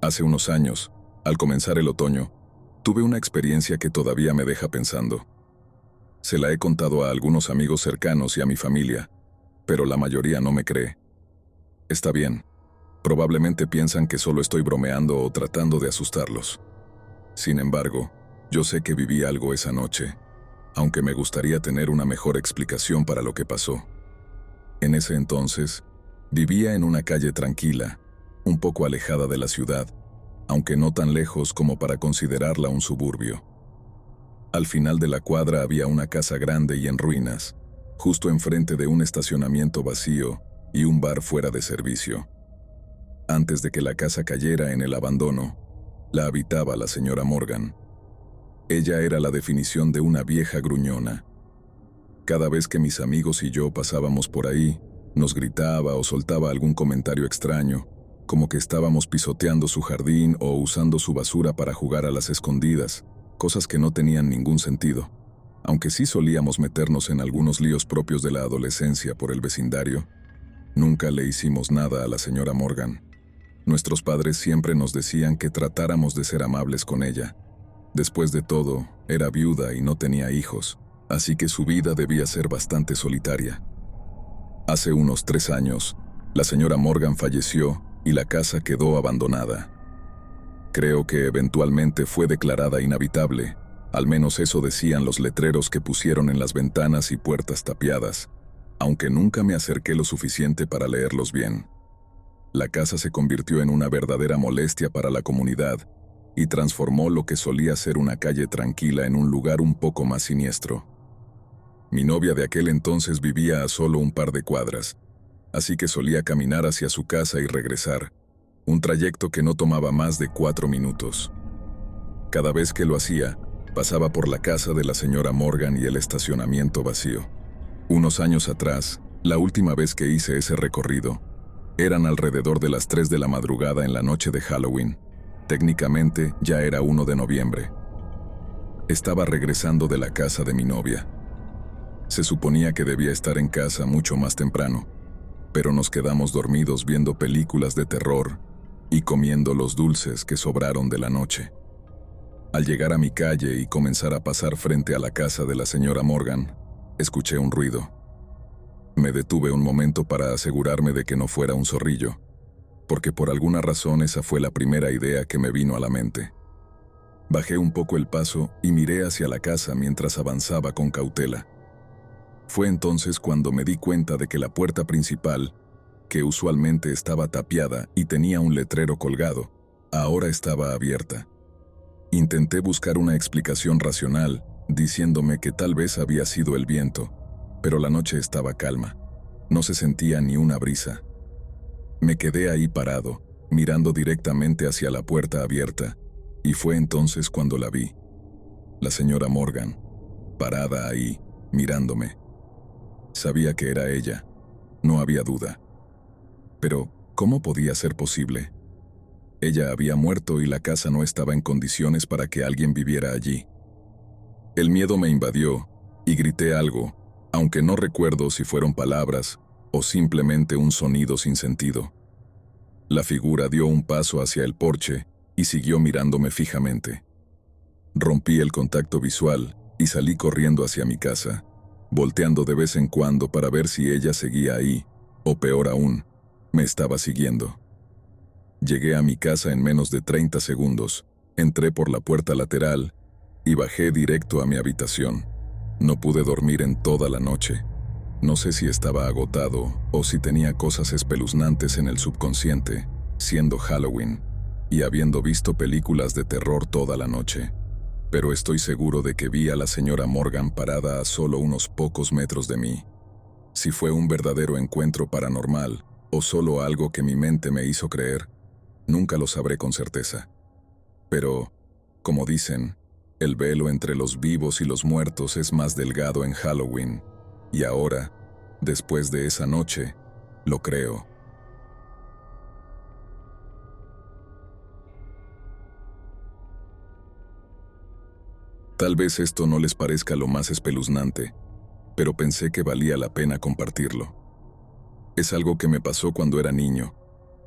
Hace unos años, al comenzar el otoño, tuve una experiencia que todavía me deja pensando. Se la he contado a algunos amigos cercanos y a mi familia, pero la mayoría no me cree. Está bien, probablemente piensan que solo estoy bromeando o tratando de asustarlos. Sin embargo, yo sé que viví algo esa noche, aunque me gustaría tener una mejor explicación para lo que pasó. En ese entonces, vivía en una calle tranquila, un poco alejada de la ciudad, aunque no tan lejos como para considerarla un suburbio. Al final de la cuadra había una casa grande y en ruinas, justo enfrente de un estacionamiento vacío y un bar fuera de servicio. Antes de que la casa cayera en el abandono, la habitaba la señora Morgan. Ella era la definición de una vieja gruñona. Cada vez que mis amigos y yo pasábamos por ahí, nos gritaba o soltaba algún comentario extraño, como que estábamos pisoteando su jardín o usando su basura para jugar a las escondidas, cosas que no tenían ningún sentido. Aunque sí solíamos meternos en algunos líos propios de la adolescencia por el vecindario, nunca le hicimos nada a la señora Morgan. Nuestros padres siempre nos decían que tratáramos de ser amables con ella. Después de todo, era viuda y no tenía hijos, así que su vida debía ser bastante solitaria. Hace unos 3 años, la señora Morgan falleció y la casa quedó abandonada. Creo que eventualmente fue declarada inhabitable, al menos eso decían los letreros que pusieron en las ventanas y puertas tapiadas, aunque nunca me acerqué lo suficiente para leerlos bien. La casa se convirtió en una verdadera molestia para la comunidad y transformó lo que solía ser una calle tranquila en un lugar un poco más siniestro. Mi novia de aquel entonces vivía a solo un par de cuadras, así que solía caminar hacia su casa y regresar, un trayecto que no tomaba más de 4 minutos. Cada vez que lo hacía, pasaba por la casa de la señora Morgan y el estacionamiento vacío. Unos años atrás, la última vez que hice ese recorrido, eran alrededor de las 3 de la madrugada en la noche de Halloween. Técnicamente ya era 1 de noviembre. Estaba regresando de la casa de mi novia. Se suponía que debía estar en casa mucho más temprano, pero nos quedamos dormidos viendo películas de terror y comiendo los dulces que sobraron de la noche. Al llegar a mi calle y comenzar a pasar frente a la casa de la señora Morgan, escuché un ruido. Me detuve un momento para asegurarme de que no fuera un zorrillo, porque por alguna razón esa fue la primera idea que me vino a la mente. Bajé un poco el paso y miré hacia la casa mientras avanzaba con cautela. Fue entonces cuando me di cuenta de que la puerta principal, que usualmente estaba tapiada y tenía un letrero colgado, ahora estaba abierta. Intenté buscar una explicación racional, diciéndome que tal vez había sido el viento, pero la noche estaba calma. No se sentía ni una brisa. Me quedé ahí parado, mirando directamente hacia la puerta abierta, y fue entonces cuando la vi. La señora Morgan, parada ahí, mirándome. Sabía que era ella, no había duda. Pero, ¿cómo podía ser posible? Ella había muerto y la casa no estaba en condiciones para que alguien viviera allí. El miedo me invadió y grité algo, aunque no recuerdo si fueron palabras o simplemente un sonido sin sentido. La figura dio un paso hacia el porche y siguió mirándome fijamente. Rompí el contacto visual y salí corriendo hacia mi casa, volteando de vez en cuando para ver si ella seguía ahí, o peor aún, me estaba siguiendo. Llegué a mi casa en menos de 30 segundos, entré por la puerta lateral y bajé directo a mi habitación. No pude dormir en toda la noche. No sé si estaba agotado o si tenía cosas espeluznantes en el subconsciente, siendo Halloween y habiendo visto películas de terror toda la noche. Pero estoy seguro de que vi a la señora Morgan parada a solo unos pocos metros de mí. Si fue un verdadero encuentro paranormal o solo algo que mi mente me hizo creer, nunca lo sabré con certeza. Pero, como dicen, el velo entre los vivos y los muertos es más delgado en Halloween, y ahora, después de esa noche, lo creo. Tal vez esto no les parezca lo más espeluznante, pero pensé que valía la pena compartirlo. Es algo que me pasó cuando era niño.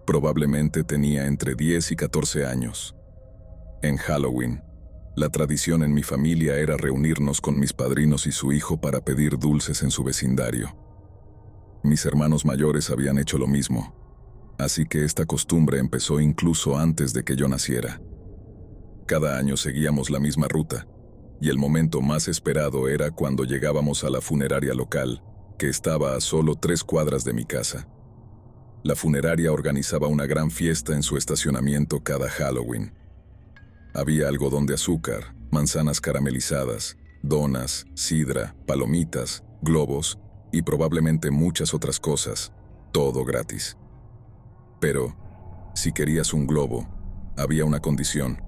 Probablemente tenía entre 10 y 14 años. En Halloween, la tradición en mi familia era reunirnos con mis padrinos y su hijo para pedir dulces en su vecindario. Mis hermanos mayores habían hecho lo mismo, así que esta costumbre empezó incluso antes de que yo naciera. Cada año seguíamos la misma ruta, y el momento más esperado era cuando llegábamos a la funeraria local, que estaba a solo 3 cuadras de mi casa. La funeraria organizaba una gran fiesta en su estacionamiento cada Halloween. Había algodón de azúcar, manzanas caramelizadas, donas, sidra, palomitas, globos y probablemente muchas otras cosas, todo gratis. Pero, si querías un globo, había una condición.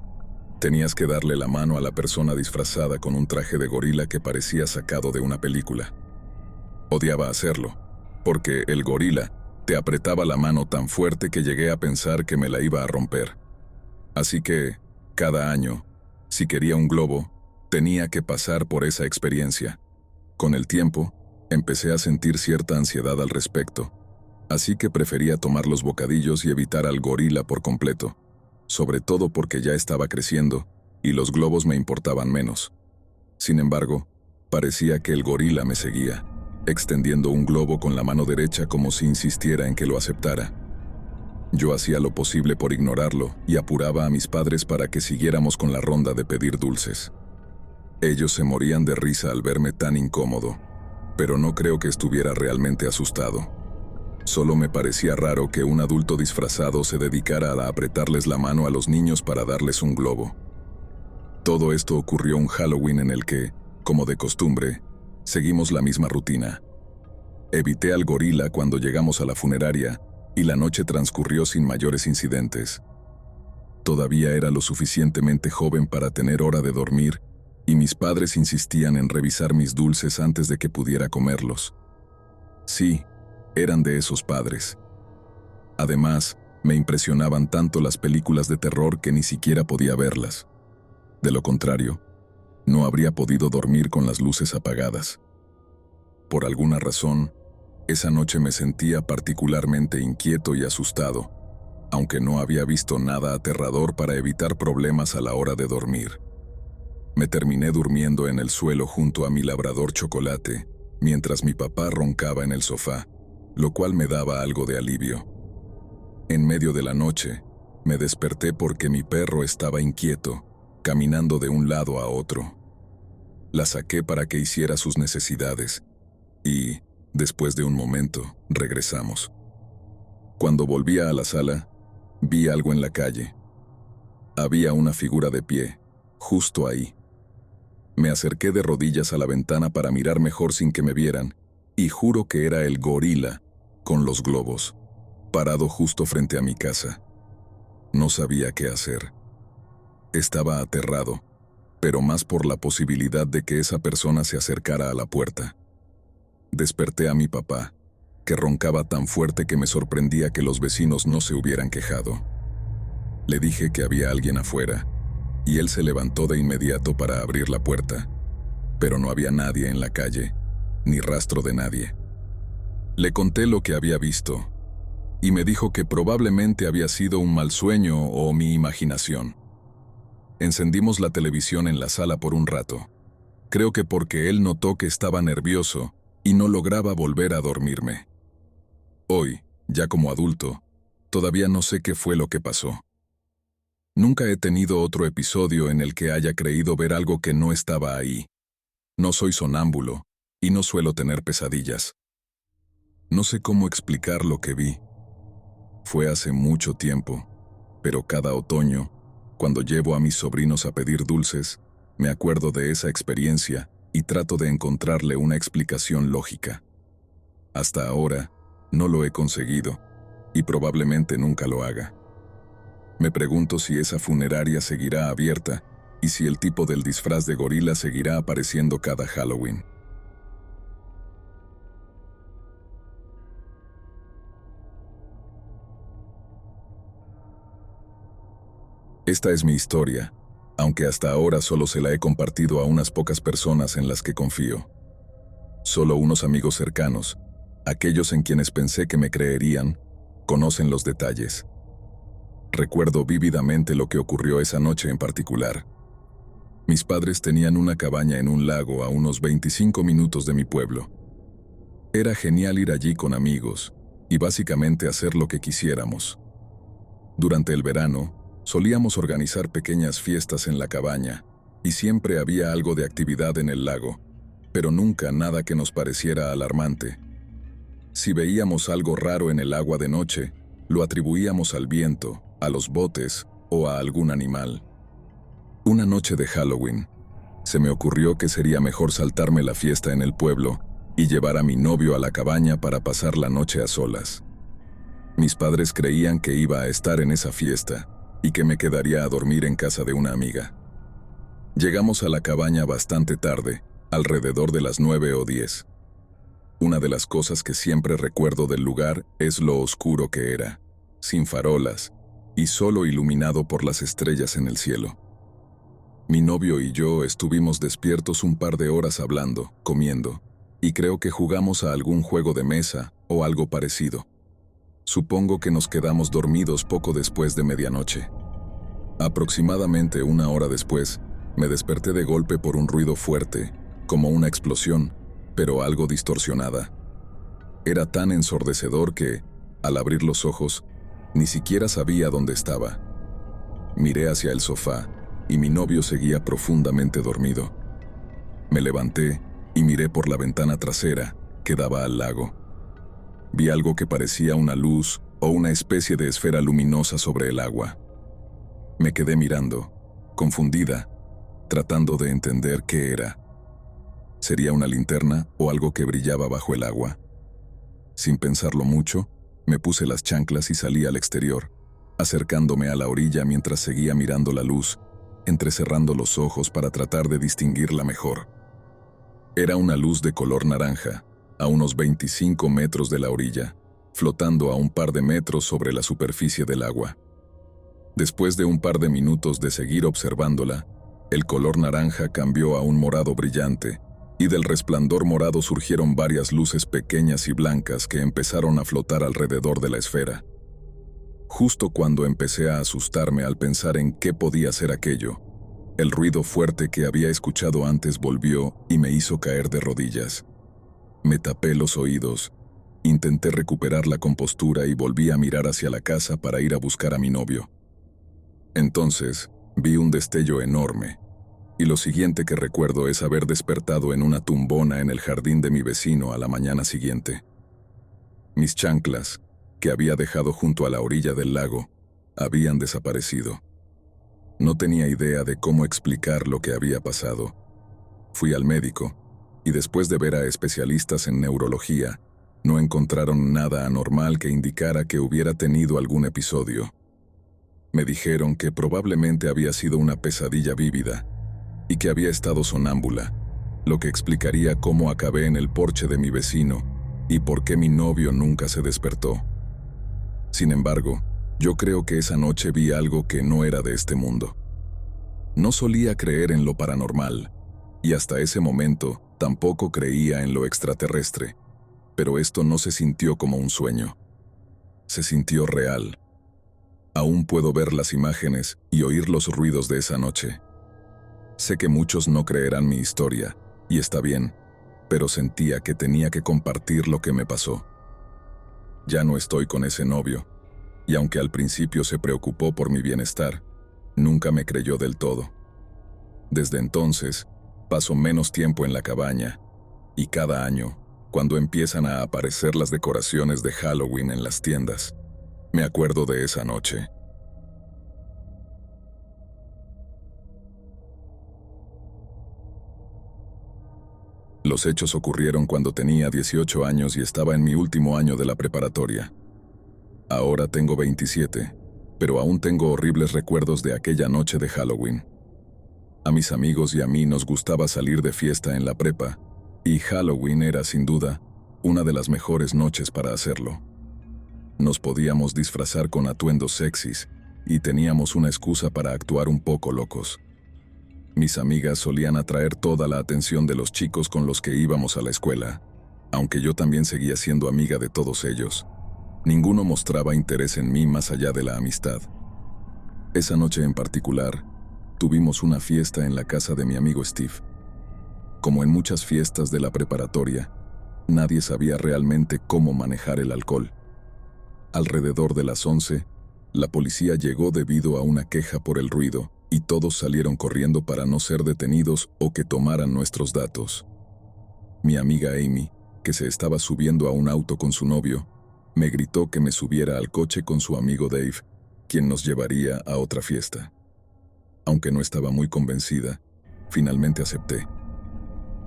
Tenías que darle la mano a la persona disfrazada con un traje de gorila que parecía sacado de una película. Odiaba hacerlo, porque el gorila te apretaba la mano tan fuerte que llegué a pensar que me la iba a romper. Así que, cada año, si quería un globo, tenía que pasar por esa experiencia. Con el tiempo, empecé a sentir cierta ansiedad al respecto, así que prefería tomar los bocadillos y evitar al gorila por completo, sobre todo porque ya estaba creciendo y los globos me importaban menos. Sin embargo, parecía que el gorila me seguía, extendiendo un globo con la mano derecha como si insistiera en que lo aceptara. Yo hacía lo posible por ignorarlo y apuraba a mis padres para que siguiéramos con la ronda de pedir dulces. Ellos se morían de risa al verme tan incómodo, pero no creo que estuviera realmente asustado. Solo me parecía raro que un adulto disfrazado se dedicara a apretarles la mano a los niños para darles un globo. Todo esto ocurrió un Halloween en el que, como de costumbre, seguimos la misma rutina. Evité al gorila cuando llegamos a la funeraria y la noche transcurrió sin mayores incidentes. Todavía era lo suficientemente joven para tener hora de dormir y mis padres insistían en revisar mis dulces antes de que pudiera comerlos. Sí, eran de esos padres. Además, me impresionaban tanto las películas de terror que ni siquiera podía verlas. De lo contrario, no habría podido dormir con las luces apagadas. Por alguna razón, esa noche me sentía particularmente inquieto y asustado, aunque no había visto nada aterrador para evitar problemas a la hora de dormir. Me terminé durmiendo en el suelo junto a mi labrador Chocolate, mientras mi papá roncaba en el sofá, lo cual me daba algo de alivio. En medio de la noche, me desperté porque mi perro estaba inquieto, caminando de un lado a otro. La saqué para que hiciera sus necesidades, y, después de un momento, regresamos. Cuando volvía a la sala, vi algo en la calle. Había una figura de pie, justo ahí. Me acerqué de rodillas a la ventana para mirar mejor sin que me vieran, y juro que era el gorila, con los globos, parado justo frente a mi casa. No sabía qué hacer. Estaba aterrado, pero más por la posibilidad de que esa persona se acercara a la puerta. Desperté a mi papá, que roncaba tan fuerte que me sorprendía que los vecinos no se hubieran quejado. Le dije que había alguien afuera, y él se levantó de inmediato para abrir la puerta, pero no había nadie en la calle, ni rastro de nadie. Le conté lo que había visto, y me dijo que probablemente había sido un mal sueño o mi imaginación. Encendimos la televisión en la sala por un rato, creo que porque él notó que estaba nervioso y no lograba volver a dormirme. Hoy, ya como adulto, todavía no sé qué fue lo que pasó. Nunca he tenido otro episodio en el que haya creído ver algo que no estaba ahí. No soy sonámbulo, y no suelo tener pesadillas. No sé cómo explicar lo que vi. Fue hace mucho tiempo, pero cada otoño, cuando llevo a mis sobrinos a pedir dulces, me acuerdo de esa experiencia y trato de encontrarle una explicación lógica. Hasta ahora, no lo he conseguido, y probablemente nunca lo haga. Me pregunto si esa funeraria seguirá abierta y si el tipo del disfraz de gorila seguirá apareciendo cada Halloween. Esta es mi historia, aunque hasta ahora solo se la he compartido a unas pocas personas en las que confío. Solo unos amigos cercanos, aquellos en quienes pensé que me creerían, conocen los detalles. Recuerdo vívidamente lo que ocurrió esa noche en particular. Mis padres tenían una cabaña en un lago a unos 25 minutos de mi pueblo. Era genial ir allí con amigos y básicamente hacer lo que quisiéramos. Durante el verano, solíamos organizar pequeñas fiestas en la cabaña y siempre había algo de actividad en el lago, pero nunca nada que nos pareciera alarmante. Si veíamos algo raro en el agua de noche, lo atribuíamos al viento, a los botes o a algún animal. Una noche de Halloween, se me ocurrió que sería mejor saltarme la fiesta en el pueblo y llevar a mi novio a la cabaña para pasar la noche a solas. Mis padres creían que iba a estar en esa fiesta y que me quedaría a dormir en casa de una amiga. Llegamos a la cabaña bastante tarde, alrededor de las 9 o 10. Una de las cosas que siempre recuerdo del lugar es lo oscuro que era, sin farolas y solo iluminado por las estrellas en el cielo. Mi novio y yo estuvimos despiertos un par de horas hablando, comiendo, y creo que jugamos a algún juego de mesa o algo parecido. Supongo que nos quedamos dormidos poco después de medianoche. Aproximadamente una hora después, me desperté de golpe por un ruido fuerte, como una explosión, pero algo distorsionada. Era tan ensordecedor que, al abrir los ojos, ni siquiera sabía dónde estaba. Miré hacia el sofá, y mi novio seguía profundamente dormido. Me levanté y miré por la ventana trasera que daba al lago. Vi algo que parecía una luz o una especie de esfera luminosa sobre el agua. Me quedé mirando, confundida, tratando de entender qué era. ¿Sería una linterna o algo que brillaba bajo el agua? Sin pensarlo mucho, me puse las chanclas y salí al exterior, acercándome a la orilla mientras seguía mirando la luz, entrecerrando los ojos para tratar de distinguirla mejor. Era una luz de color naranja, a unos 25 metros de la orilla, flotando a un par de metros sobre la superficie del agua. Después de un par de minutos de seguir observándola, el color naranja cambió a un morado brillante, y del resplandor morado surgieron varias luces pequeñas y blancas que empezaron a flotar alrededor de la esfera. Justo cuando empecé a asustarme al pensar en qué podía ser aquello, el ruido fuerte que había escuchado antes volvió y me hizo caer de rodillas. Me tapé los oídos, intenté recuperar la compostura y volví a mirar hacia la casa para ir a buscar a mi novio. Entonces, vi un destello enorme, y lo siguiente que recuerdo es haber despertado en una tumbona en el jardín de mi vecino a la mañana siguiente. Mis chanclas, que había dejado junto a la orilla del lago, habían desaparecido. No tenía idea de cómo explicar lo que había pasado. Fui al médico, y después de ver a especialistas en neurología, no encontraron nada anormal que indicara que hubiera tenido algún episodio. Me dijeron que probablemente había sido una pesadilla vívida, y que había estado sonámbula, lo que explicaría cómo acabé en el porche de mi vecino y por qué mi novio nunca se despertó. Sin embargo, yo creo que esa noche vi algo que no era de este mundo. No solía creer en lo paranormal, y hasta ese momento tampoco creía en lo extraterrestre, pero esto no se sintió como un sueño. Se sintió real. Aún puedo ver las imágenes y oír los ruidos de esa noche. Sé que muchos no creerán mi historia, y está bien, pero sentía que tenía que compartir lo que me pasó. Ya no estoy con ese novio, y aunque al principio se preocupó por mi bienestar, nunca me creyó del todo. Desde entonces, paso menos tiempo en la cabaña, y cada año, cuando empiezan a aparecer las decoraciones de Halloween en las tiendas, me acuerdo de esa noche. Los hechos ocurrieron cuando tenía 18 años y estaba en mi último año de la preparatoria. Ahora tengo 27, pero aún tengo horribles recuerdos de aquella noche de Halloween. A mis amigos y a mí nos gustaba salir de fiesta en la prepa, y Halloween era, sin duda, una de las mejores noches para hacerlo. Nos podíamos disfrazar con atuendos sexys, y teníamos una excusa para actuar un poco locos. Mis amigas solían atraer toda la atención de los chicos con los que íbamos a la escuela, aunque yo también seguía siendo amiga de todos ellos. Ninguno mostraba interés en mí más allá de la amistad. Esa noche en particular, tuvimos una fiesta en la casa de mi amigo Steve. Como en muchas fiestas de la preparatoria, nadie sabía realmente cómo manejar el alcohol. Alrededor de las 11, la policía llegó debido a una queja por el ruido, y todos salieron corriendo para no ser detenidos o que tomaran nuestros datos. Mi amiga Amy, que se estaba subiendo a un auto con su novio, me gritó que me subiera al coche con su amigo Dave, quien nos llevaría a otra fiesta. Aunque no estaba muy convencida, finalmente acepté.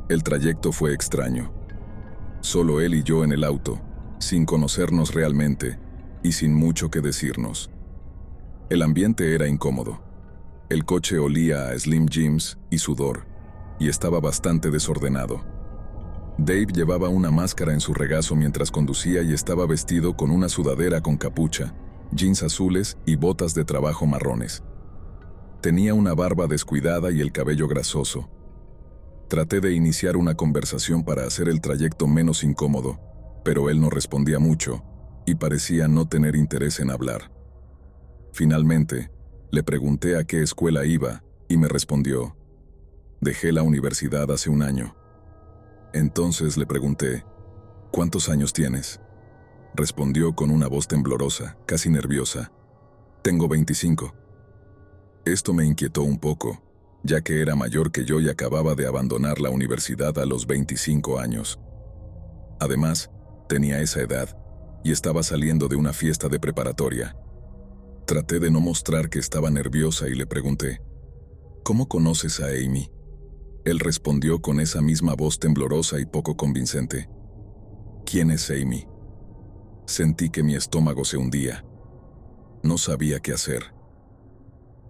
El trayecto fue extraño. Solo él y yo en el auto, sin conocernos realmente y sin mucho que decirnos. El ambiente era incómodo. El coche olía a Slim Jims y sudor, y estaba bastante desordenado. Dave llevaba una máscara en su regazo mientras conducía y estaba vestido con una sudadera con capucha, jeans azules y botas de trabajo marrones. Tenía una barba descuidada y el cabello grasoso. Traté de iniciar una conversación para hacer el trayecto menos incómodo, pero él no respondía mucho y parecía no tener interés en hablar. Finalmente, le pregunté a qué escuela iba y me respondió: dejé la universidad hace un año. Entonces le pregunté: ¿cuántos años tienes? Respondió con una voz temblorosa, casi nerviosa: tengo 25. Esto me inquietó un poco, ya que era mayor que yo y acababa de abandonar la universidad a los 25 años. Además, tenía esa edad y estaba saliendo de una fiesta de preparatoria. Traté de no mostrar que estaba nerviosa y le pregunté: ¿cómo conoces a Amy? Él respondió con esa misma voz temblorosa y poco convincente: ¿quién es Amy? Sentí que mi estómago se hundía. No sabía qué hacer.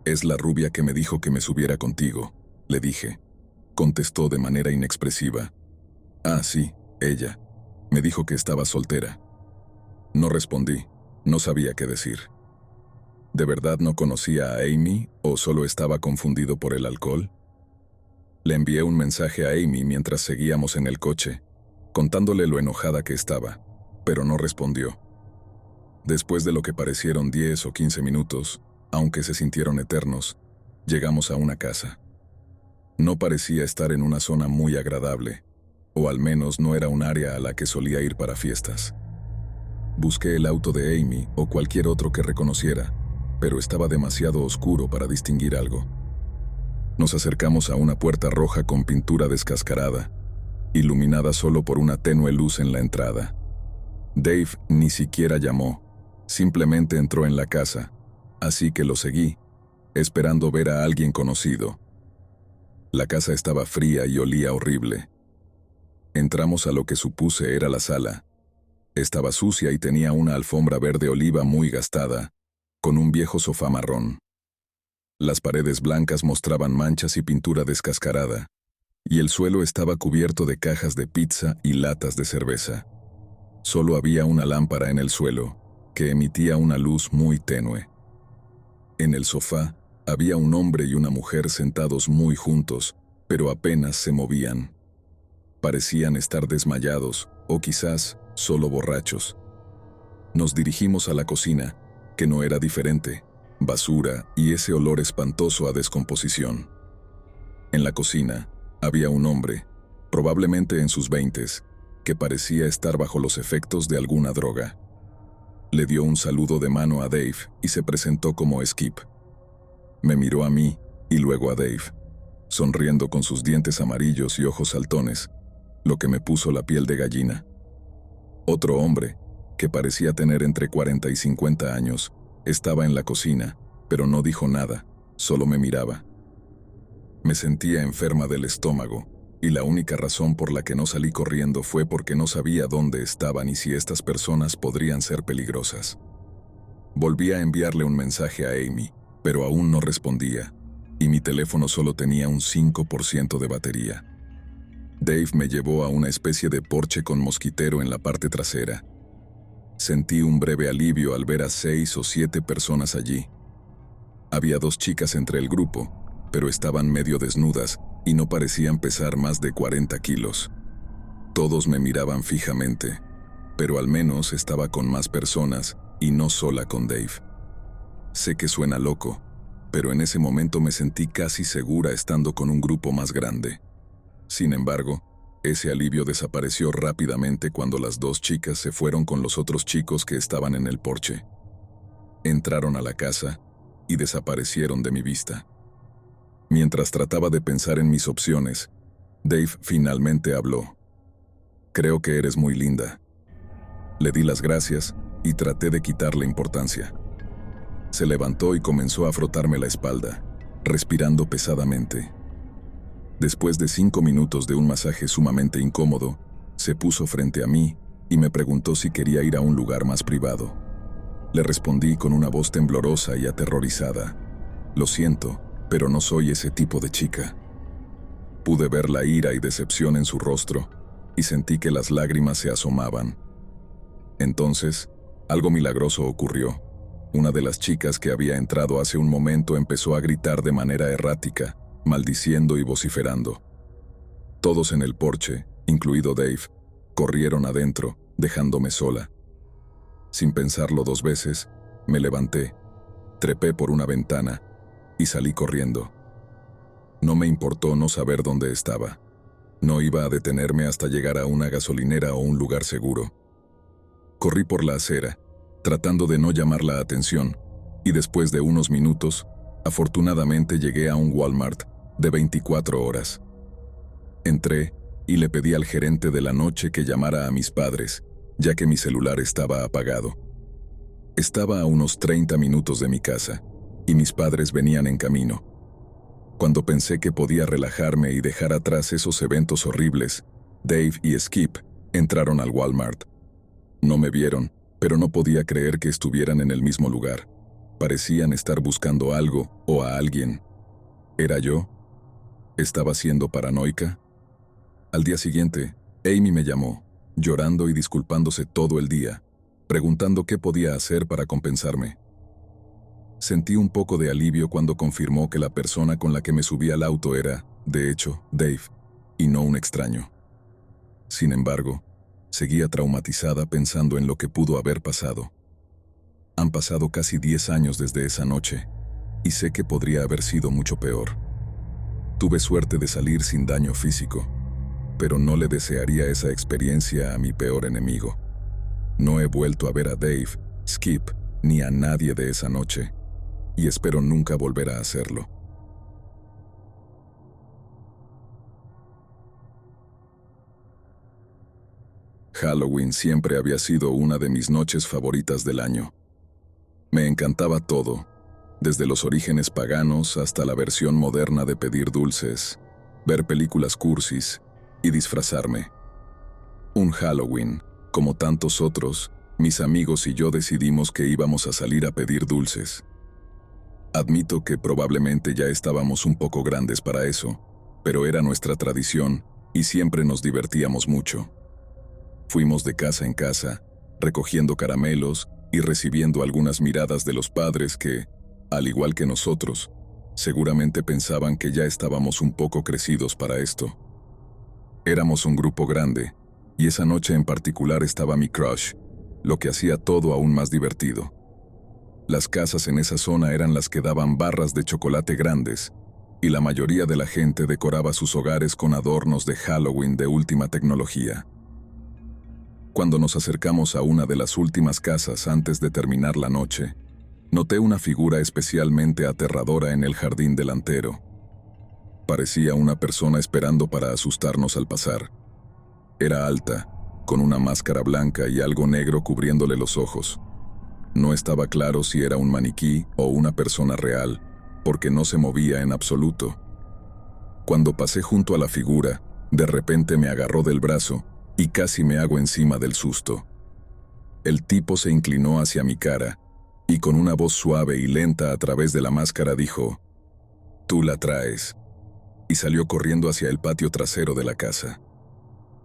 Es la rubia que me dijo que me subiera contigo, le dije. Contestó de manera inexpresiva. Ah, sí, ella. Me dijo que estaba soltera. No respondí, no sabía qué decir. ¿De verdad no conocía a Amy o solo estaba confundido por el alcohol? Le envié un mensaje a Amy mientras seguíamos en el coche, contándole lo enojada que estaba, pero no respondió. Después de lo que parecieron 10 o 15 minutos, aunque se sintieron eternos, llegamos a una casa. No parecía estar en una zona muy agradable, o al menos no era un área a la que solía ir para fiestas. Busqué el auto de Amy o cualquier otro que reconociera, pero estaba demasiado oscuro para distinguir algo. Nos acercamos a una puerta roja con pintura descascarada, iluminada solo por una tenue luz en la entrada. Dave ni siquiera llamó, simplemente entró en la casa, así que lo seguí, esperando ver a alguien conocido. La casa estaba fría y olía horrible. Entramos a lo que supuse era la sala. Estaba sucia y tenía una alfombra verde oliva muy gastada, con un viejo sofá marrón. Las paredes blancas mostraban manchas y pintura descascarada, y el suelo estaba cubierto de cajas de pizza y latas de cerveza. Solo había una lámpara en el suelo, que emitía una luz muy tenue. En el sofá había un hombre y una mujer sentados muy juntos, pero apenas se movían. Parecían estar desmayados, o quizás solo borrachos. Nos dirigimos a la cocina, que no era diferente, basura y ese olor espantoso a descomposición. En la cocina había un hombre, probablemente en sus 20s, que parecía estar bajo los efectos de alguna droga. Le dio un saludo de mano a Dave y se presentó como Skip. Me miró a mí y luego a Dave, sonriendo con sus dientes amarillos y ojos saltones, lo que me puso la piel de gallina. Otro hombre, que parecía tener entre 40 y 50 años, estaba en la cocina, pero no dijo nada, solo me miraba. Me sentía enferma del estómago, y la única razón por la que no salí corriendo fue porque no sabía dónde estaban y si estas personas podrían ser peligrosas. Volví a enviarle un mensaje a Amy, pero aún no respondía, y mi teléfono solo tenía un 5% de batería. Dave me llevó a una especie de porche con mosquitero en la parte trasera. Sentí un breve alivio al ver a 6 o 7 personas allí. Había 2 chicas entre el grupo, pero estaban medio desnudas y no parecían pesar más de 40 kilos. Todos me miraban fijamente, pero al menos estaba con más personas y no sola con Dave. Sé que suena loco, pero en ese momento me sentí casi segura estando con un grupo más grande. Sin embargo, ese alivio desapareció rápidamente cuando las dos chicas se fueron con los otros chicos que estaban en el porche. Entraron a la casa y desaparecieron de mi vista. Mientras trataba de pensar en mis opciones, Dave finalmente habló. «Creo que eres muy linda». Le di las gracias y traté de quitarle importancia. Se levantó y comenzó a frotarme la espalda, respirando pesadamente. Después de 5 minutos de un masaje sumamente incómodo, se puso frente a mí y me preguntó si quería ir a un lugar más privado. Le respondí con una voz temblorosa y aterrorizada. «Lo siento, pero no soy ese tipo de chica». Pude ver la ira y decepción en su rostro y sentí que las lágrimas se asomaban. Entonces, algo milagroso ocurrió. Una de las chicas que había entrado hace un momento empezó a gritar de manera errática, maldiciendo y vociferando. Todos en el porche, incluido Dave, corrieron adentro, dejándome sola. Sin pensarlo 2 veces, me levanté, trepé por una ventana y salí corriendo. No me importó no saber dónde estaba. No iba a detenerme hasta llegar a una gasolinera o un lugar seguro. Corrí por la acera, tratando de no llamar la atención, y después de unos minutos, afortunadamente llegué a un Walmart de 24 horas. Entré y le pedí al gerente de la noche que llamara a mis padres, ya que mi celular estaba apagado. Estaba a unos 30 minutos de mi casa, y mis padres venían en camino. Cuando pensé que podía relajarme y dejar atrás esos eventos horribles, Dave y Skip entraron al Walmart. No me vieron, pero no podía creer que estuvieran en el mismo lugar. Parecían estar buscando algo o a alguien. ¿Era yo? ¿Estaba siendo paranoica? Al día siguiente, Amy me llamó, llorando y disculpándose todo el día, preguntando qué podía hacer para compensarme. Sentí un poco de alivio cuando confirmó que la persona con la que me subí al auto era, de hecho, Dave, y no un extraño. Sin embargo, seguía traumatizada pensando en lo que pudo haber pasado. Han pasado casi 10 años desde esa noche, y sé que podría haber sido mucho peor. Tuve suerte de salir sin daño físico, pero no le desearía esa experiencia a mi peor enemigo. No he vuelto a ver a Dave, Skip, ni a nadie de esa noche, y espero nunca volver a hacerlo. Halloween siempre había sido una de mis noches favoritas del año. Me encantaba todo, desde los orígenes paganos hasta la versión moderna de pedir dulces, ver películas cursis y disfrazarme. Un Halloween, como tantos otros, mis amigos y yo decidimos que íbamos a salir a pedir dulces. Admito que probablemente ya estábamos un poco grandes para eso, pero era nuestra tradición y siempre nos divertíamos mucho. Fuimos de casa en casa, recogiendo caramelos y recibiendo algunas miradas de los padres que, al igual que nosotros, seguramente pensaban que ya estábamos un poco crecidos para esto. Éramos un grupo grande, y esa noche en particular estaba mi crush, lo que hacía todo aún más divertido. Las casas en esa zona eran las que daban barras de chocolate grandes, y la mayoría de la gente decoraba sus hogares con adornos de Halloween de última tecnología. Cuando nos acercamos a una de las últimas casas antes de terminar la noche, noté una figura especialmente aterradora en el jardín delantero. Parecía una persona esperando para asustarnos al pasar. Era alta, con una máscara blanca y algo negro cubriéndole los ojos. No estaba claro si era un maniquí o una persona real, porque no se movía en absoluto. Cuando pasé junto a la figura, de repente me agarró del brazo y casi me hago encima del susto. El tipo se inclinó hacia mi cara y con una voz suave y lenta a través de la máscara dijo: «Tú la traes», y salió corriendo hacia el patio trasero de la casa.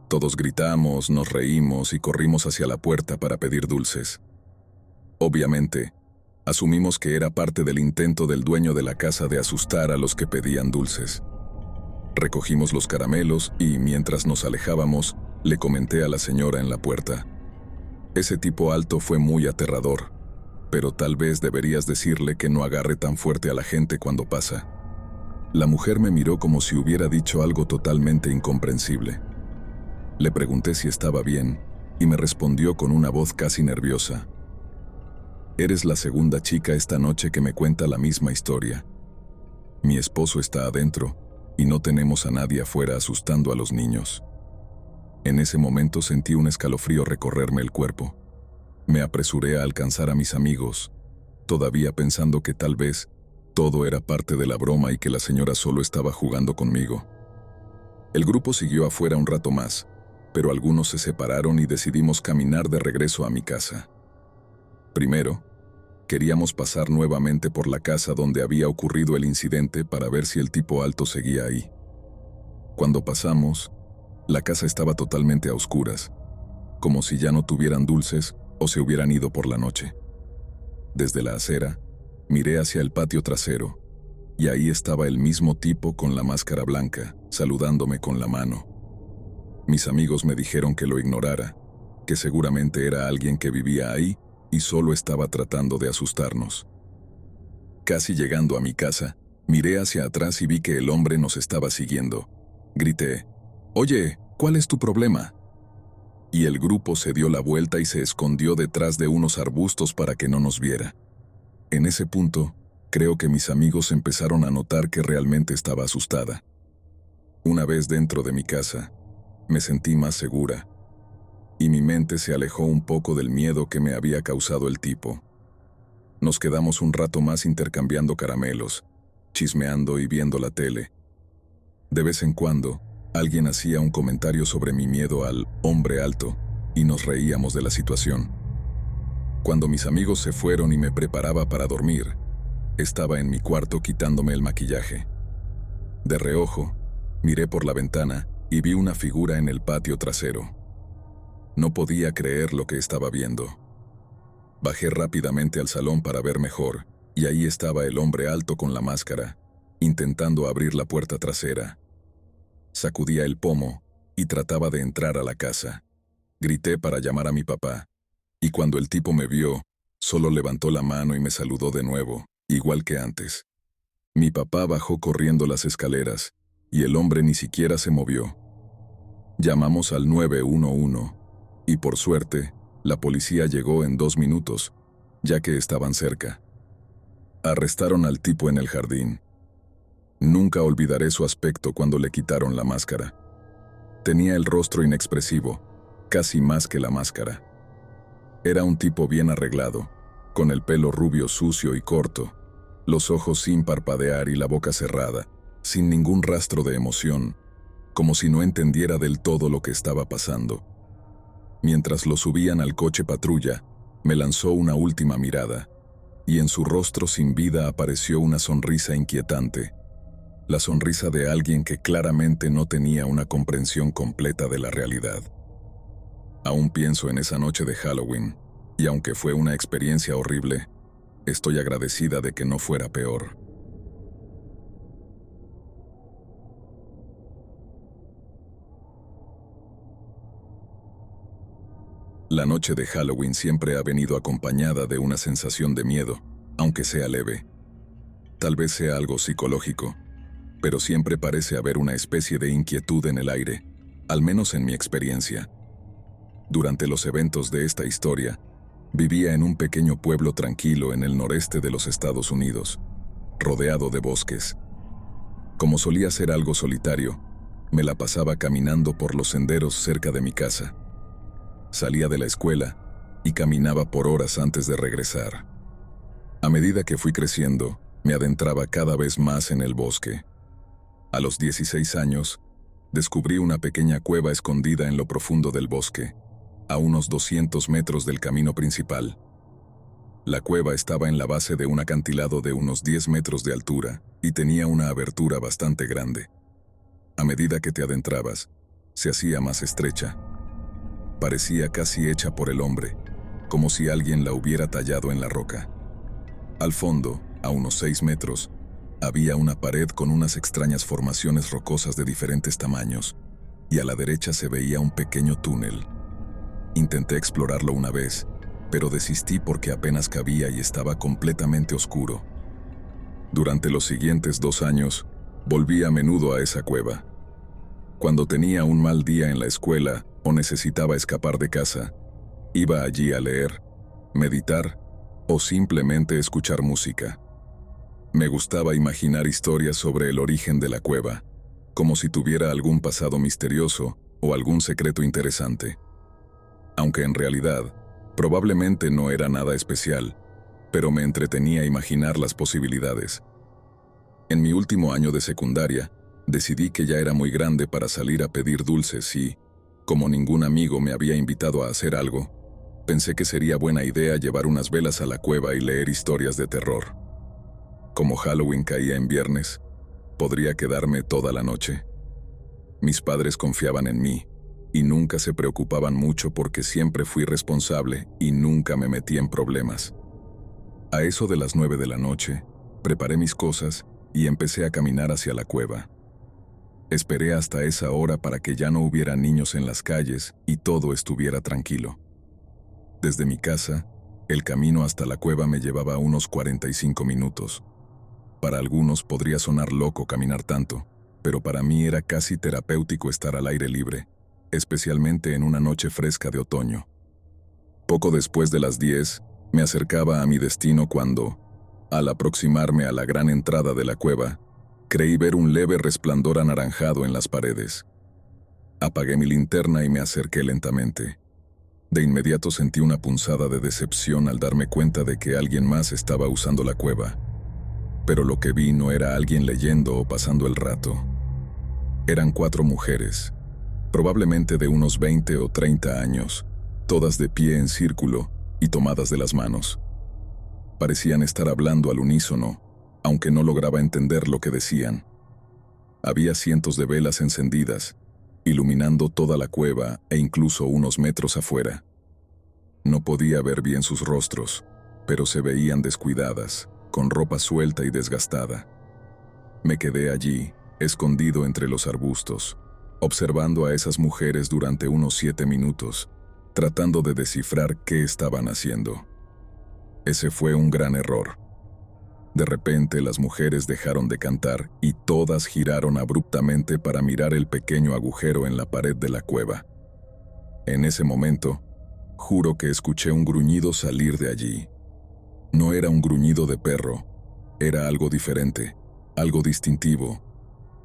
Todos gritamos, nos reímos y corrimos hacia la puerta para pedir dulces. Obviamente, asumimos que era parte del intento del dueño de la casa de asustar a los que pedían dulces. Recogimos los caramelos y, mientras nos alejábamos, le comenté a la señora en la puerta: Ese tipo alto fue muy aterrador, pero tal vez deberías decirle que no agarre tan fuerte a la gente cuando pasa. La mujer me miró como si hubiera dicho algo totalmente incomprensible. Le pregunté si estaba bien, y me respondió con una voz casi nerviosa. Eres la segunda chica esta noche que me cuenta la misma historia. Mi esposo está adentro, y no tenemos a nadie afuera asustando a los niños. En ese momento sentí un escalofrío recorrerme el cuerpo. Me apresuré a alcanzar a mis amigos, todavía pensando que tal vez todo era parte de la broma y que la señora solo estaba jugando conmigo. El grupo siguió afuera un rato más, pero algunos se separaron y decidimos caminar de regreso a mi casa. Primero, queríamos pasar nuevamente por la casa donde había ocurrido el incidente para ver si el tipo alto seguía ahí. Cuando pasamos, la casa estaba totalmente a oscuras, como si ya no tuvieran dulces o se hubieran ido por la noche. Desde la acera, miré hacia el patio trasero, y ahí estaba el mismo tipo con la máscara blanca, saludándome con la mano. Mis amigos me dijeron que lo ignorara, que seguramente era alguien que vivía ahí y solo estaba tratando de asustarnos. Casi llegando a mi casa, miré hacia atrás y vi que el hombre nos estaba siguiendo. Grité, «Oye, ¿cuál es tu problema?». Y el grupo se dio la vuelta y se escondió detrás de unos arbustos para que no nos viera. En ese punto, creo que mis amigos empezaron a notar que realmente estaba asustada. Una vez dentro de mi casa, me sentí más segura, y mi mente se alejó un poco del miedo que me había causado el tipo. Nos quedamos un rato más intercambiando caramelos, chismeando y viendo la tele. De vez en cuando, alguien hacía un comentario sobre mi miedo al hombre alto, y nos reíamos de la situación. Cuando mis amigos se fueron y me preparaba para dormir, estaba en mi cuarto quitándome el maquillaje. De reojo, miré por la ventana y vi una figura en el patio trasero. No podía creer lo que estaba viendo. Bajé rápidamente al salón para ver mejor, y ahí estaba el hombre alto con la máscara, intentando abrir la puerta trasera. Sacudía el pomo y trataba de entrar a la casa. Grité para llamar a mi papá, y cuando el tipo me vio, solo levantó la mano y me saludó de nuevo, igual que antes. Mi papá bajó corriendo las escaleras, y el hombre ni siquiera se movió. Llamamos al 911, y por suerte, la policía llegó en 2 minutos, ya que estaban cerca. Arrestaron al tipo en el jardín. Nunca olvidaré su aspecto cuando le quitaron la máscara. Tenía el rostro inexpresivo, casi más que la máscara. Era un tipo bien arreglado, con el pelo rubio sucio y corto, los ojos sin parpadear y la boca cerrada, sin ningún rastro de emoción, como si no entendiera del todo lo que estaba pasando. Mientras lo subían al coche patrulla, me lanzó una última mirada, y en su rostro sin vida apareció una sonrisa inquietante, la sonrisa de alguien que claramente no tenía una comprensión completa de la realidad. Aún pienso en esa noche de Halloween, y aunque fue una experiencia horrible, estoy agradecida de que no fuera peor. La noche de Halloween siempre ha venido acompañada de una sensación de miedo, aunque sea leve. Tal vez sea algo psicológico, pero siempre parece haber una especie de inquietud en el aire, al menos en mi experiencia. Durante los eventos de esta historia, vivía en un pequeño pueblo tranquilo en el noreste de los Estados Unidos, rodeado de bosques. Como solía ser algo solitario, me la pasaba caminando por los senderos cerca de mi casa. Salía de la escuela y caminaba por horas antes de regresar. A medida que fui creciendo, me adentraba cada vez más en el bosque. A los 16 años, descubrí una pequeña cueva escondida en lo profundo del bosque, a unos 200 metros del camino principal. La cueva estaba en la base de un acantilado de unos 10 metros de altura y tenía una abertura bastante grande. A medida que te adentrabas, se hacía más estrecha. Parecía casi hecha por el hombre, como si alguien la hubiera tallado en la roca. Al fondo, a unos 6 metros, había una pared con unas extrañas formaciones rocosas de diferentes tamaños, y a la derecha se veía un pequeño túnel. Intenté explorarlo una vez, pero desistí porque apenas cabía y estaba completamente oscuro. Durante los siguientes 2 años, volví a menudo a esa cueva. Cuando tenía un mal día en la escuela o necesitaba escapar de casa, iba allí a leer, meditar o simplemente escuchar música. Me gustaba imaginar historias sobre el origen de la cueva, como si tuviera algún pasado misterioso o algún secreto interesante. Aunque en realidad, probablemente no era nada especial, pero me entretenía imaginar las posibilidades. En mi último año de secundaria, decidí que ya era muy grande para salir a pedir dulces y, como ningún amigo me había invitado a hacer algo, pensé que sería buena idea llevar unas velas a la cueva y leer historias de terror. Como Halloween caía en viernes, podría quedarme toda la noche. Mis padres confiaban en mí y nunca se preocupaban mucho porque siempre fui responsable y nunca me metí en problemas. A eso de las 9 de la noche, preparé mis cosas y empecé a caminar hacia la cueva. Esperé hasta esa hora para que ya no hubiera niños en las calles y todo estuviera tranquilo. Desde mi casa, el camino hasta la cueva me llevaba unos 45 minutos. Para algunos podría sonar loco caminar tanto, pero para mí era casi terapéutico estar al aire libre, especialmente en una noche fresca de otoño. Poco después de las 10, me acercaba a mi destino cuando, al aproximarme a la gran entrada de la cueva, creí ver un leve resplandor anaranjado en las paredes. Apagué mi linterna y me acerqué lentamente. De inmediato sentí una punzada de decepción al darme cuenta de que alguien más estaba usando la cueva. Pero lo que vi no era alguien leyendo o pasando el rato. Eran 4 mujeres, probablemente de unos 20 o 30 años, todas de pie en círculo y tomadas de las manos. Parecían estar hablando al unísono, aunque no lograba entender lo que decían. Había cientos de velas encendidas, iluminando toda la cueva e incluso unos metros afuera. No podía ver bien sus rostros, pero se veían descuidadas, con ropa suelta y desgastada. Me quedé allí, escondido entre los arbustos, observando a esas mujeres durante unos 7 minutos, tratando de descifrar qué estaban haciendo. Ese fue un gran error. De repente las mujeres dejaron de cantar y todas giraron abruptamente para mirar el pequeño agujero en la pared de la cueva. En ese momento, juro que escuché un gruñido salir de allí. No era un gruñido de perro, era algo diferente, algo distintivo.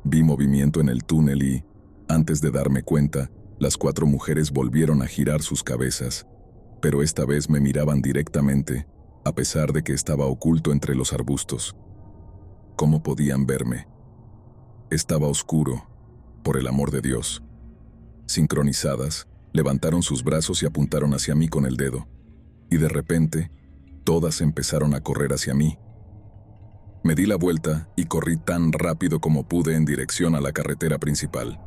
Vi movimiento en el túnel y, antes de darme cuenta, las 4 mujeres volvieron a girar sus cabezas, pero esta vez me miraban directamente, a pesar de que estaba oculto entre los arbustos. ¿Cómo podían verme? Estaba oscuro, por el amor de Dios. Sincronizadas, levantaron sus brazos y apuntaron hacia mí con el dedo, y de repente, todas empezaron a correr hacia mí. Me di la vuelta y corrí tan rápido como pude en dirección a la carretera principal.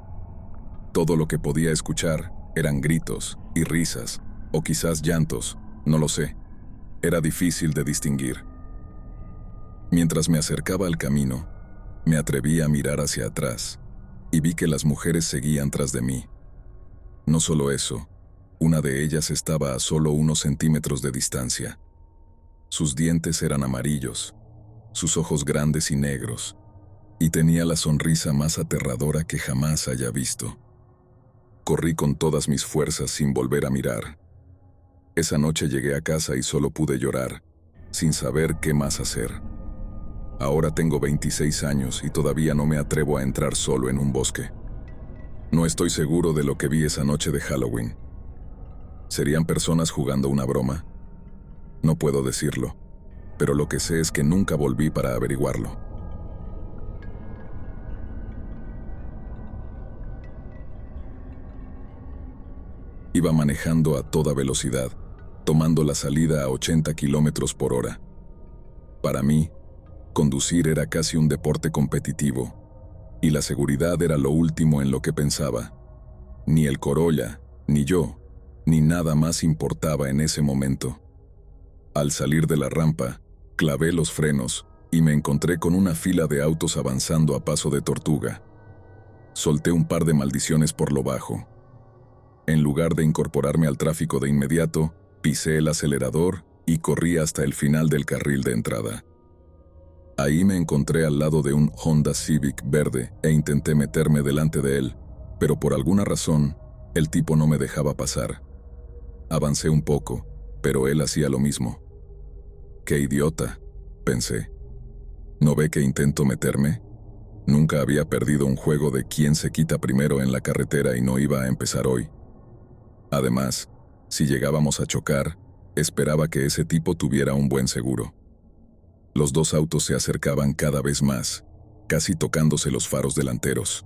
Todo lo que podía escuchar eran gritos y risas, o quizás llantos, no lo sé. Era difícil de distinguir. Mientras me acercaba al camino, me atreví a mirar hacia atrás y vi que las mujeres seguían tras de mí. No solo eso, una de ellas estaba a solo unos centímetros de distancia. Sus dientes eran amarillos, sus ojos grandes y negros, y tenía la sonrisa más aterradora que jamás haya visto. Corrí con todas mis fuerzas sin volver a mirar. Esa noche llegué a casa y solo pude llorar, sin saber qué más hacer. Ahora tengo 26 años y todavía no me atrevo a entrar solo en un bosque. No estoy seguro de lo que vi esa noche de Halloween. ¿Serían personas jugando una broma? No puedo decirlo, pero lo que sé es que nunca volví para averiguarlo. Iba manejando a toda velocidad, tomando la salida a 80 kilómetros por hora. Para mí, conducir era casi un deporte competitivo, y la seguridad era lo último en lo que pensaba. Ni el Corolla, ni yo, ni nada más importaba en ese momento. Al salir de la rampa, clavé los frenos y me encontré con una fila de autos avanzando a paso de tortuga. Solté un par de maldiciones por lo bajo. En lugar de incorporarme al tráfico de inmediato, pisé el acelerador y corrí hasta el final del carril de entrada. Ahí me encontré al lado de un Honda Civic verde e intenté meterme delante de él, pero por alguna razón, el tipo no me dejaba pasar. Avancé un poco, pero él hacía lo mismo. ¡Qué idiota!, pensé. ¿No ve que intento meterme? Nunca había perdido un juego de quién se quita primero en la carretera y no iba a empezar hoy. Además, si llegábamos a chocar, esperaba que ese tipo tuviera un buen seguro. Los dos autos se acercaban cada vez más, casi tocándose los faros delanteros.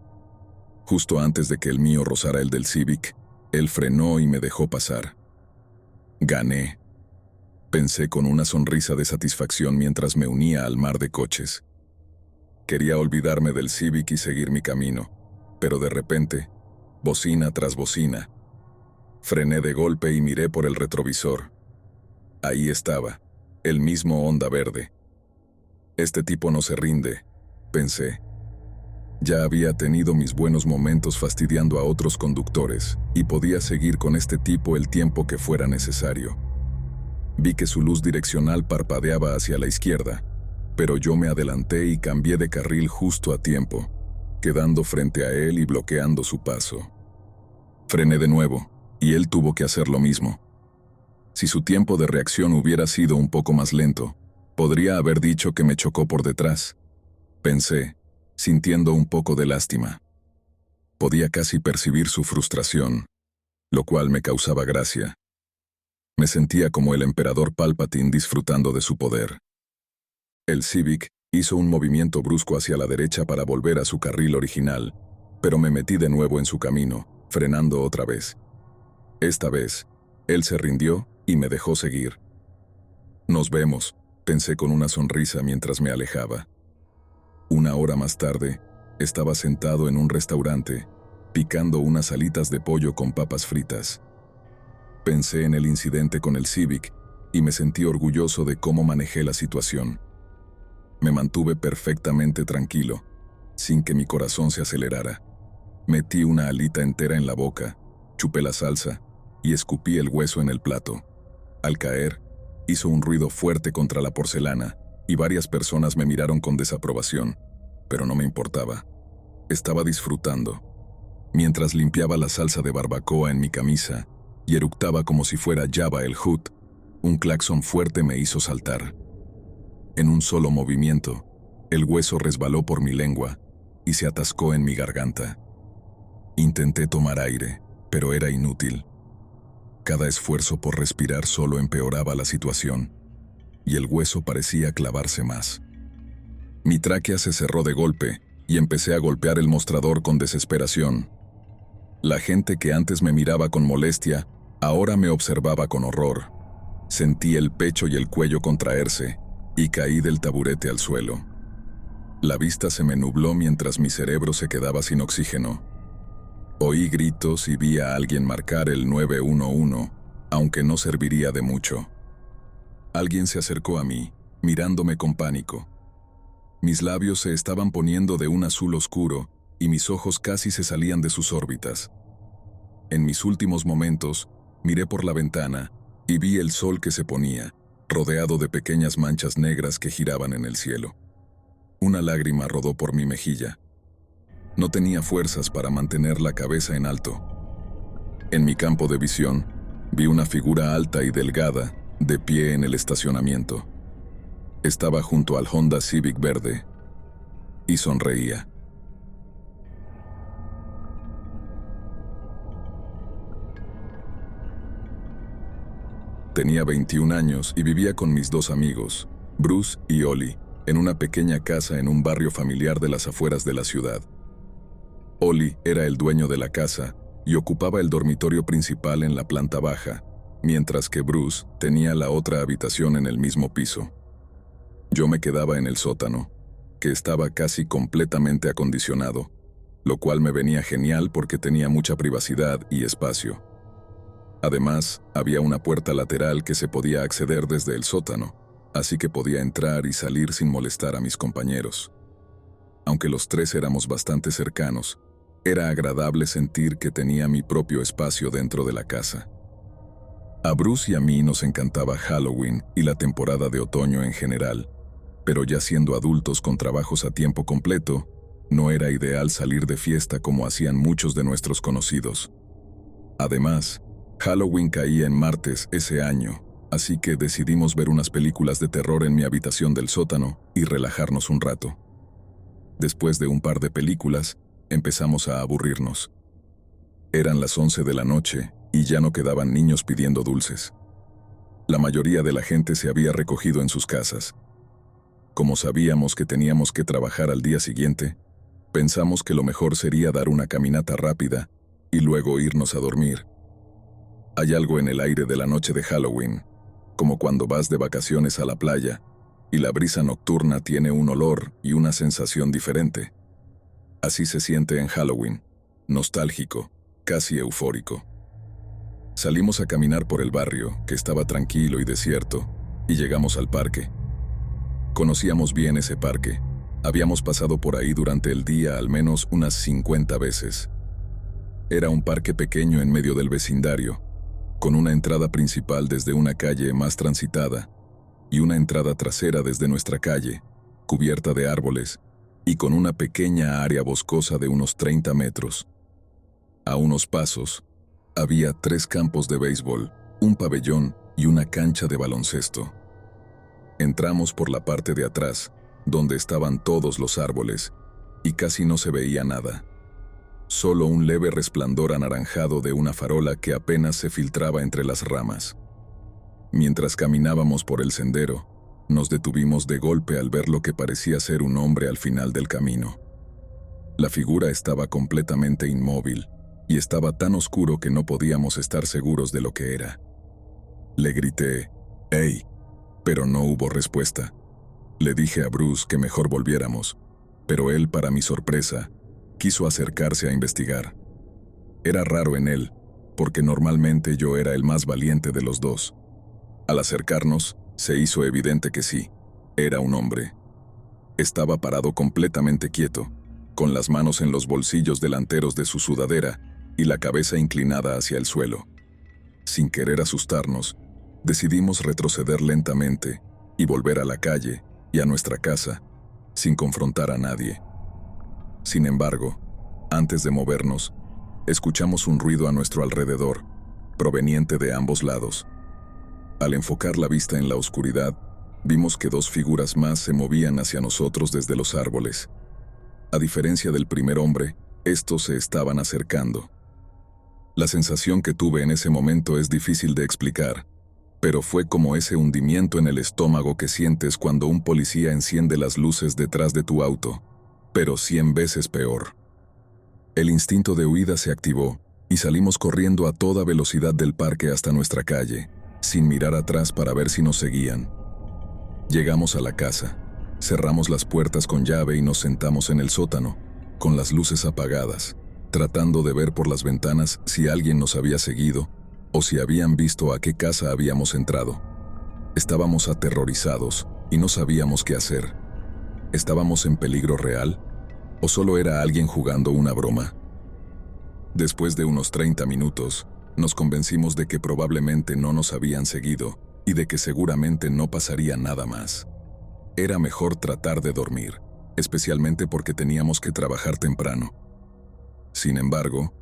Justo antes de que el mío rozara el del Civic, él frenó y me dejó pasar. Gané. Pensé con una sonrisa de satisfacción mientras me unía al mar de coches. Quería olvidarme del Civic y seguir mi camino, pero de repente, bocina tras bocina. Frené de golpe y miré por el retrovisor. Ahí estaba, el mismo Honda verde. Este tipo no se rinde, pensé. Ya había tenido mis buenos momentos fastidiando a otros conductores y podía seguir con este tipo el tiempo que fuera necesario. Vi que su luz direccional parpadeaba hacia la izquierda, pero yo me adelanté y cambié de carril justo a tiempo, quedando frente a él y bloqueando su paso. Frené de nuevo, y él tuvo que hacer lo mismo. Si su tiempo de reacción hubiera sido un poco más lento, podría haber dicho que me chocó por detrás, pensé, sintiendo un poco de lástima. Podía casi percibir su frustración, lo cual me causaba gracia. Me sentía como el emperador Palpatine disfrutando de su poder. El Civic hizo un movimiento brusco hacia la derecha para volver a su carril original, pero me metí de nuevo en su camino, frenando otra vez. Esta vez, él se rindió y me dejó seguir. Nos vemos, pensé con una sonrisa mientras me alejaba. Una hora más tarde, estaba sentado en un restaurante, picando unas alitas de pollo con papas fritas. Pensé en el incidente con el Civic y me sentí orgulloso de cómo manejé la situación. Me mantuve perfectamente tranquilo, sin que mi corazón se acelerara. Metí una alita entera en la boca, chupé la salsa y escupí el hueso en el plato. Al caer, hizo un ruido fuerte contra la porcelana y varias personas me miraron con desaprobación, pero no me importaba. Estaba disfrutando. Mientras limpiaba la salsa de barbacoa en mi camisa y eructaba como si fuera Jabba el Hutt, un claxon fuerte me hizo saltar. En un solo movimiento, el hueso resbaló por mi lengua y se atascó en mi garganta. Intenté tomar aire, pero era inútil. Cada esfuerzo por respirar solo empeoraba la situación, y el hueso parecía clavarse más. Mi tráquea se cerró de golpe y empecé a golpear el mostrador con desesperación. La gente que antes me miraba con molestia, ahora me observaba con horror. Sentí el pecho y el cuello contraerse y caí del taburete al suelo. La vista se me nubló mientras mi cerebro se quedaba sin oxígeno. Oí gritos y vi a alguien marcar el 911, aunque no serviría de mucho. Alguien se acercó a mí, mirándome con pánico. Mis labios se estaban poniendo de un azul oscuro y mis ojos casi se salían de sus órbitas. En mis últimos momentos, miré por la ventana y vi el sol que se ponía, rodeado de pequeñas manchas negras que giraban en el cielo. Una lágrima rodó por mi mejilla. No tenía fuerzas para mantener la cabeza en alto. En mi campo de visión, vi una figura alta y delgada, de pie en el estacionamiento. Estaba junto al Honda Civic verde, y sonreía. Tenía 21 años y vivía con mis dos amigos, Bruce y Ollie, en una pequeña casa en un barrio familiar de las afueras de la ciudad. Ollie era el dueño de la casa y ocupaba el dormitorio principal en la planta baja, mientras que Bruce tenía la otra habitación en el mismo piso. Yo me quedaba en el sótano, que estaba casi completamente acondicionado, lo cual me venía genial porque tenía mucha privacidad y espacio. Además, había una puerta lateral que se podía acceder desde el sótano, así que podía entrar y salir sin molestar a mis compañeros. Aunque los tres éramos bastante cercanos, Era agradable sentir que tenía mi propio espacio dentro de la casa. A Bruce y a mí nos encantaba Halloween y la temporada de otoño en general, pero ya siendo adultos con trabajos a tiempo completo, no era ideal salir de fiesta como hacían muchos de nuestros conocidos. Además, Halloween caía en martes ese año, así que decidimos ver unas películas de terror en mi habitación del sótano y relajarnos un rato. Después de un par de películas, empezamos a aburrirnos. Eran las 11 de la noche y ya no quedaban niños pidiendo dulces. La mayoría de la gente se había recogido en sus casas. Como sabíamos que teníamos que trabajar al día siguiente, pensamos que lo mejor sería dar una caminata rápida y luego irnos a dormir. Hay algo en el aire de la noche de Halloween, como cuando vas de vacaciones a la playa y la brisa nocturna tiene un olor y una sensación diferente. Así se siente en Halloween, nostálgico, casi eufórico. Salimos a caminar por el barrio, que estaba tranquilo y desierto, y llegamos al parque. Conocíamos bien ese parque. Habíamos pasado por ahí durante el día al menos unas 50 veces. Era un parque pequeño en medio del vecindario, con una entrada principal desde una calle más transitada y una entrada trasera desde nuestra calle, cubierta de árboles, y con una pequeña área boscosa de unos 30 metros. A unos pasos, había 3 campos de béisbol, un pabellón y una cancha de baloncesto. Entramos por la parte de atrás, donde estaban todos los árboles, y casi no se veía nada. Solo un leve resplandor anaranjado de una farola que apenas se filtraba entre las ramas. Mientras caminábamos por el sendero, nos detuvimos de golpe al ver lo que parecía ser un hombre al final del camino. La figura estaba completamente inmóvil, y estaba tan oscuro que no podíamos estar seguros de lo que era. Le grité, «¡Hey!», pero no hubo respuesta. Le dije a Bruce que mejor volviéramos, pero él, para mi sorpresa, quiso acercarse a investigar. Era raro en él, porque normalmente yo era el más valiente de los dos. Al acercarnos, se hizo evidente que sí, era un hombre. Estaba parado completamente quieto, con las manos en los bolsillos delanteros de su sudadera y la cabeza inclinada hacia el suelo. Sin querer asustarnos, decidimos retroceder lentamente y volver a la calle y a nuestra casa, sin confrontar a nadie. Sin embargo, antes de movernos, escuchamos un ruido a nuestro alrededor, proveniente de ambos lados. Al enfocar la vista en la oscuridad, vimos que 2 figuras más se movían hacia nosotros desde los árboles. A diferencia del primer hombre, estos se estaban acercando. La sensación que tuve en ese momento es difícil de explicar, pero fue como ese hundimiento en el estómago que sientes cuando un policía enciende las luces detrás de tu auto, pero 100 veces peor. El instinto de huida se activó y salimos corriendo a toda velocidad del parque hasta nuestra calle, sin mirar atrás para ver si nos seguían. Llegamos a la casa, cerramos las puertas con llave y nos sentamos en el sótano, con las luces apagadas, tratando de ver por las ventanas si alguien nos había seguido o si habían visto a qué casa habíamos entrado. Estábamos aterrorizados y no sabíamos qué hacer. ¿Estábamos en peligro real? ¿O solo era alguien jugando una broma? Después de unos 30 minutos, nos convencimos de que probablemente no nos habían seguido y de que seguramente no pasaría nada más. Era mejor tratar de dormir, especialmente porque teníamos que trabajar temprano. Sin embargo,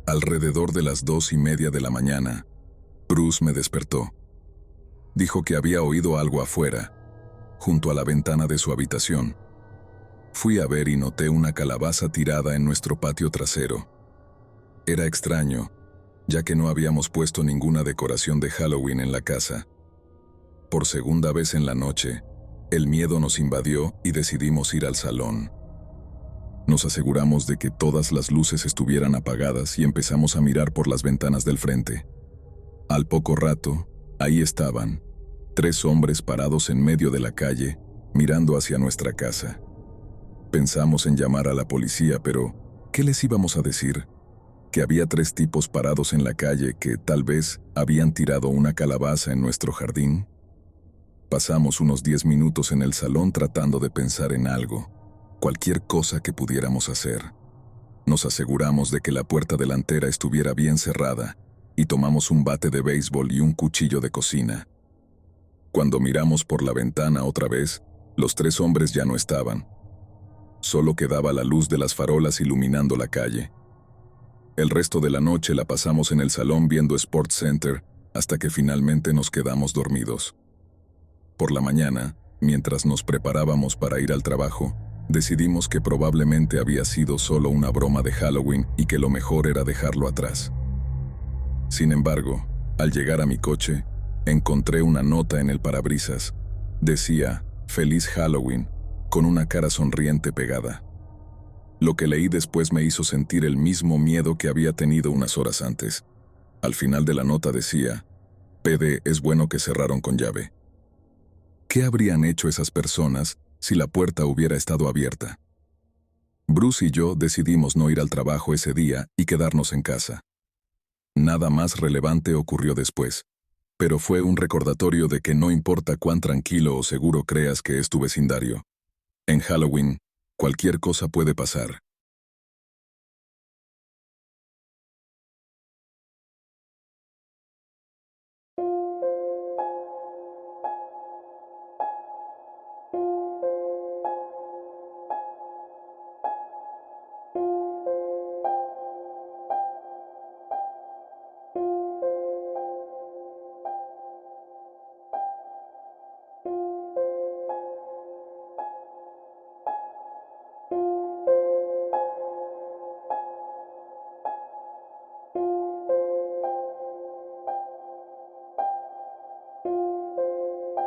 alrededor de las 2:30 de la mañana, Bruce me despertó. Dijo que había oído algo afuera, junto a la ventana de su habitación. Fui a ver y noté una calabaza tirada en nuestro patio trasero. Era extraño, ya que no habíamos puesto ninguna decoración de Halloween en la casa. Por segunda vez en la noche, el miedo nos invadió y decidimos ir al salón. Nos aseguramos de que todas las luces estuvieran apagadas y empezamos a mirar por las ventanas del frente. Al poco rato, ahí estaban, 3 hombres parados en medio de la calle, mirando hacia nuestra casa. Pensamos en llamar a la policía, pero ¿qué les íbamos a decir? ¿Que había 3 tipos parados en la calle que tal vez habían tirado una calabaza en nuestro jardín? Pasamos unos 10 minutos en el salón tratando de pensar en algo, cualquier cosa que pudiéramos hacer. Nos aseguramos de que la puerta delantera estuviera bien cerrada y tomamos un bate de béisbol y un cuchillo de cocina. Cuando miramos por la ventana otra vez, los 3 hombres ya no estaban. Solo quedaba la luz de las farolas iluminando la calle. El resto de la noche la pasamos en el salón viendo Sports Center hasta que finalmente nos quedamos dormidos. Por la mañana, mientras nos preparábamos para ir al trabajo, decidimos que probablemente había sido solo una broma de Halloween y que lo mejor era dejarlo atrás. Sin embargo, al llegar a mi coche, encontré una nota en el parabrisas. Decía, «Feliz Halloween», con una cara sonriente pegada. Lo que leí después me hizo sentir el mismo miedo que había tenido unas horas antes. Al final de la nota decía, «PD, es bueno que cerraron con llave». ¿Qué habrían hecho esas personas si la puerta hubiera estado abierta? Bruce y yo decidimos no ir al trabajo ese día y quedarnos en casa. Nada más relevante ocurrió después, pero fue un recordatorio de que no importa cuán tranquilo o seguro creas que es tu vecindario. En Halloween, cualquier cosa puede pasar.